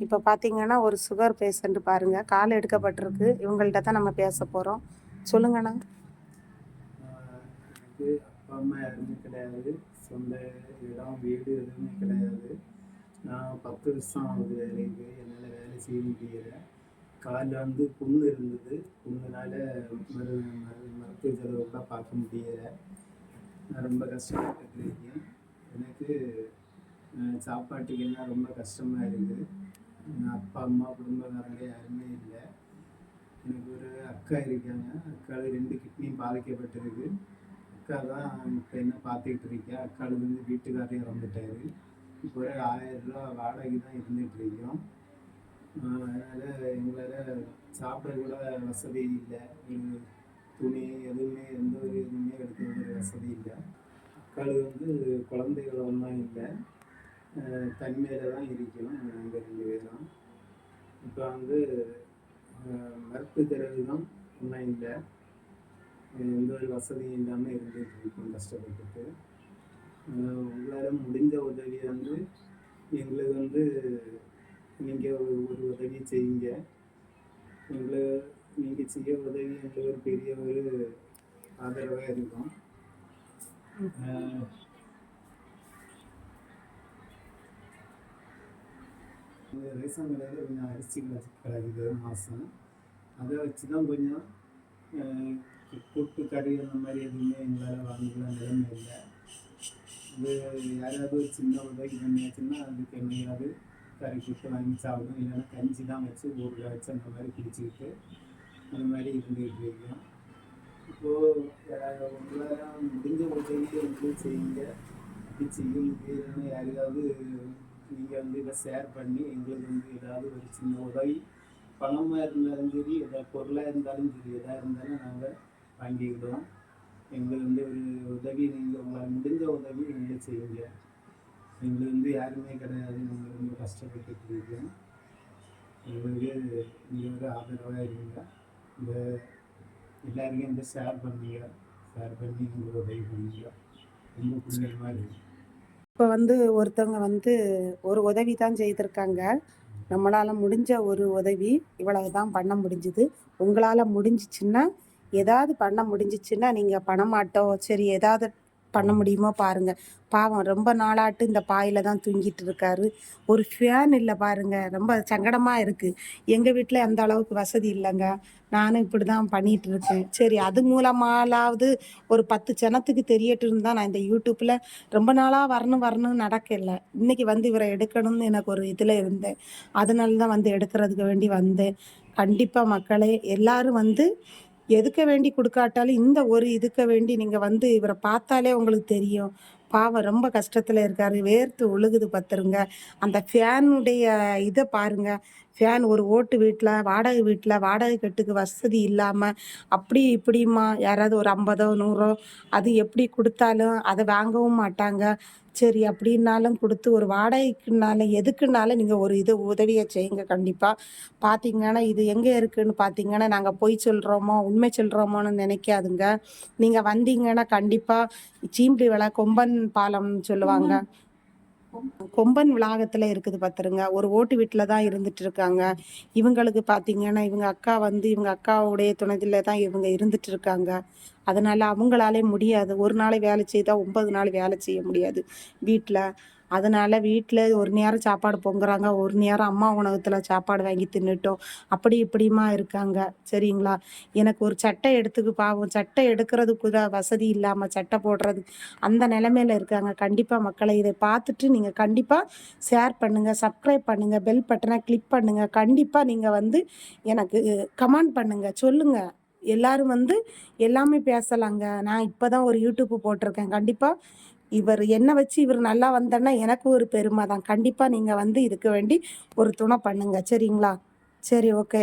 இப்போ பார்த்தீங்கன்னா ஒரு சுகர் பேஷண்ட் பாருங்க, கால் எடுக்கப்பட்டிருக்கு. இவங்கள்ட்ட தான் நம்ம பேச போகிறோம். சொல்லுங்கண்ணா. எனக்கு அப்பா அம்மா யாருமே கிடையாது. சொந்த இடம் வீடு எதுவுமே கிடையாது. நான் 10 வருஷம் ஆகுது வேலைக்கு. என்னால் வேலை செய்ய முடியல. காலில் வந்து புண்ணு இருந்தது. புண்ணுனால மருத்துவ செலவு கூட பார்க்க முடியலை. நான் ரொம்ப கஷ்டப்பட்டுட்டு இருக்கேன். எனக்கு சாப்பாட்டுக்கெல்லாம் ரொம்ப கஷ்டமாக இருக்குது. அப்பா அம்மா குடும்பக்காரங்க யாருமே இல்லை. எனக்கு ஒரு அக்கா இருக்காங்க. அக்காவுக்கு 2 கிட்னியும் பாதிக்கப்பட்டிருக்கு. அக்கா தான் இப்போ என்ன பார்த்துக்கிட்டு இருக்கேன். அக்காவுக்கு வந்து வீட்டுக்காரர் இறந்துட்டாரு. இப்போ ஒரு 1000 ரூபா வாடகை தான் இருந்துகிட்டு இருக்கோம். அதனால் எங்களால் சாப்பிட கூட வசதி இல்லை. துணி எதுவுமே எந்த ஒரு எதுவுமே எடுக்கிற ஒரு வசதி இல்லை. அக்காவுக்கு வந்து குழந்தைகள் ஒன்றும் இல்லை. தனிமையில் தான் இருக்கணும் நாங்கள் 2 பேரும். இப்போ வந்து மருத்துவ திறவுதான் ஒன்றும் இல்லை. எந்த ஒரு வசதியும் இல்லாமல் இருந்துகிட்டு இருக்கோம் கஷ்டப்பட்டுட்டு. உங்களால் முடிஞ்ச உதவி வந்து எங்களுக்கு வந்து நீங்கள் ஒரு உதவி செய்யுங்க. நீங்கள் செய்ய உதவி எங்களுக்கு ஒரு பெரிய ஒரு ஆதரவாக இருக்கும். ரேஷன் கடையில் கொஞ்சம் அரிசி கிடைக்குது மாதம். அதை வச்சு தான் கொஞ்சம் கூட்டு கறி அந்த மாதிரி எதுவுமே எங்களால் வாங்கிக்கலாம் நிலைமை இல்லை. அது யாராவது ஒரு சின்ன உதவி பண்ணியாச்சுன்னா அதுக்கு என்னையாவது கறி கூட்டு வாங்கி சாப்பிடும். இல்லைன்னா கஞ்சி தான் வச்சு ஊரில் வச்சு அந்த மாதிரி குடிச்சிக்கிட்டு அந்த மாதிரி இருந்துகிட்டு இருக்கோம். இப்போது உங்களால் முடிஞ்ச உதவி எங்களுக்கு செய்யுங்க. அப்படி செய்ய முடியலன்னா யாரையாவது நீங்கள் வந்து இதை ஷேர் பண்ணி எங்களுக்கு வந்து ஏதாவது ஒரு சின்ன உதவி, பணமாக இருந்தாலும் சரி, எதாவது பொருளாக இருந்தாலும் சரி, எதாக இருந்தாலும் நாங்கள் வாங்கிக்கிடுவோம். எங்களுக்கு வந்து ஒரு உதவி நீங்கள் உங்களால் முடிஞ்ச உதவி எங்களுக்கு செய்யுங்க. எங்களுக்கு வந்து யாருமே கிடையாது. நாங்கள் ரொம்ப கஷ்டப்பட்டு இருக்கோம். எங்களுக்கு நீங்கள் ஒரு ஆதரவாக இருங்க. இந்த எல்லாருக்கும் இந்த ஷேர் பண்ணி எங்களுக்கு உதவி பண்ணுங்க. ரொம்ப புண்ணியமாக இருக்குது. இப்போ வந்து ஒருத்தவங்க வந்து ஒரு உதவி தான் செய்திருக்காங்க. நம்மளால் முடிஞ்ச ஒரு உதவி இவ்வளவு தான் பண்ண முடிஞ்சுது. உங்களால் முடிஞ்சிச்சுன்னா, ஏதாவது பண்ண முடிஞ்சிச்சுன்னா, நீங்கள் பணமாட்டோ சரி ஏதாவது பண்ண முடியுமோ பாருங்கள். பாவம் ரொம்ப நாளாட்டு இந்த பாயில் தான் தூங்கிட்டு இருக்காரு. ஒரு ஃபேன் இல்லை பாருங்கள். ரொம்ப சங்கடமாக இருக்குது. எங்கள் வீட்டில் அந்த அளவுக்கு வசதி இல்லைங்க. நானும் இப்படி தான் பண்ணிகிட்டு இருக்கேன். சரி அது மூலமாலாவது ஒரு 10 ஜனத்துக்கு தெரியட்டுன்னு தான் நான் இந்த யூடியூப்பில் ரொம்ப நாளாக வரணும்னு நடக்கல. இன்றைக்கி வந்து இவரை எடுக்கணும்னு எனக்கு ஒரு இதில் இருந்தேன். அதனால தான் வந்து எடுக்கிறதுக்கு வேண்டி வந்தேன். கண்டிப்பாக மக்களே எல்லாரும் வந்து எதுக்க வேண்டி கொடுக்காட்டாலும் இந்த ஒரு இதுக்க வேண்டி நீங்கள் வந்து இவரை பார்த்தாலே உங்களுக்கு தெரியும். பாவம் ரொம்ப கஷ்டத்தில் இருக்காரு. வேர்த்து ஒழுகுது பார்த்துருங்க. அந்த ஃபேனுடைய இதை பாருங்க. ஃபேன் ஒரு ஓட்டு வீட்டில் வாடகை கட்டுக்கு வசதி இல்லாமல் அப்படி இப்படிமா யாராவது ஒரு 50 100 அது எப்படி கொடுத்தாலும் அதை வாங்கவும் மாட்டாங்க. சரி அப்படின்னாலும் கொடுத்து ஒரு வாடகைக்குனாலும் எதுக்குனாலும் நீங்கள் ஒரு இது உதவியை செய்யுங்க கண்டிப்பாக. பார்த்தீங்கன்னா இது எங்கே இருக்குதுன்னு பார்த்தீங்கன்னா, நாங்கள் பொய் சொல்கிறோமோ உண்மை சொல்கிறோமோன்னு நினைக்காதுங்க. நீங்கள் வந்தீங்கன்னா கண்டிப்பாக சீம்படி விலை கொம்பன் பாலம்னு சொல்லுவாங்க. கொம்பன் வளாகத்தில் இருக்குது பார்த்துருங்க. ஒரு ஓட்டு வீட்டில் தான் இருந்துட்டு இருக்காங்க. இவங்களுக்கு பார்த்தீங்கன்னா இவங்க அக்கா வந்து இவங்க அக்காவுடைய துணையில் தான் இவங்க இருந்துட்டு இருக்காங்க. அதனால் அவங்களாலே முடியாது. ஒரு நாள் வேலை செய்தால் 9 நாள் வேலை செய்ய முடியாது வீட்டில். அதனால் வீட்டில் ஒரு நேரம் சாப்பாடு பொங்குறாங்க, ஒரு நேரம் அம்மா உணவகத்தில் சாப்பாடு வாங்கி தின்னுட்டோம். அப்படி இப்படியுமா இருக்காங்க. சரிங்களா? எனக்கு ஒரு சட்டை பாவம் சட்டை எடுக்கிறதுக்கு கூட வசதி இல்லாமல் சட்டை போடுறது அந்த நிலைமையில் இருக்காங்க. கண்டிப்பாக மக்களை இதை பார்த்துட்டு நீங்கள் கண்டிப்பாக ஷேர் பண்ணுங்கள், சப்ஸ்கிரைப் பண்ணுங்கள், பெல் பட்டனை கிளிக் பண்ணுங்கள். கண்டிப்பாக நீங்கள் வந்து எனக்கு கமெண்ட் பண்ணுங்கள், சொல்லுங்கள். எல்லாரும் வந்து எல்லாமே பேசலாங்க. நான் இப்போ தான் ஒரு யூடியூப் போட்டிருக்கேன். கண்டிப்பாக இவர் என்ன வச்சு இவர் நல்லா வந்தேன்னா எனக்கு ஒரு பெருமை தான். கண்டிப்பாக நீங்கள் வந்து இதுக்கு வேண்டி ஒரு துணை பண்ணுங்க. சரிங்களா? சரி, ஓகே.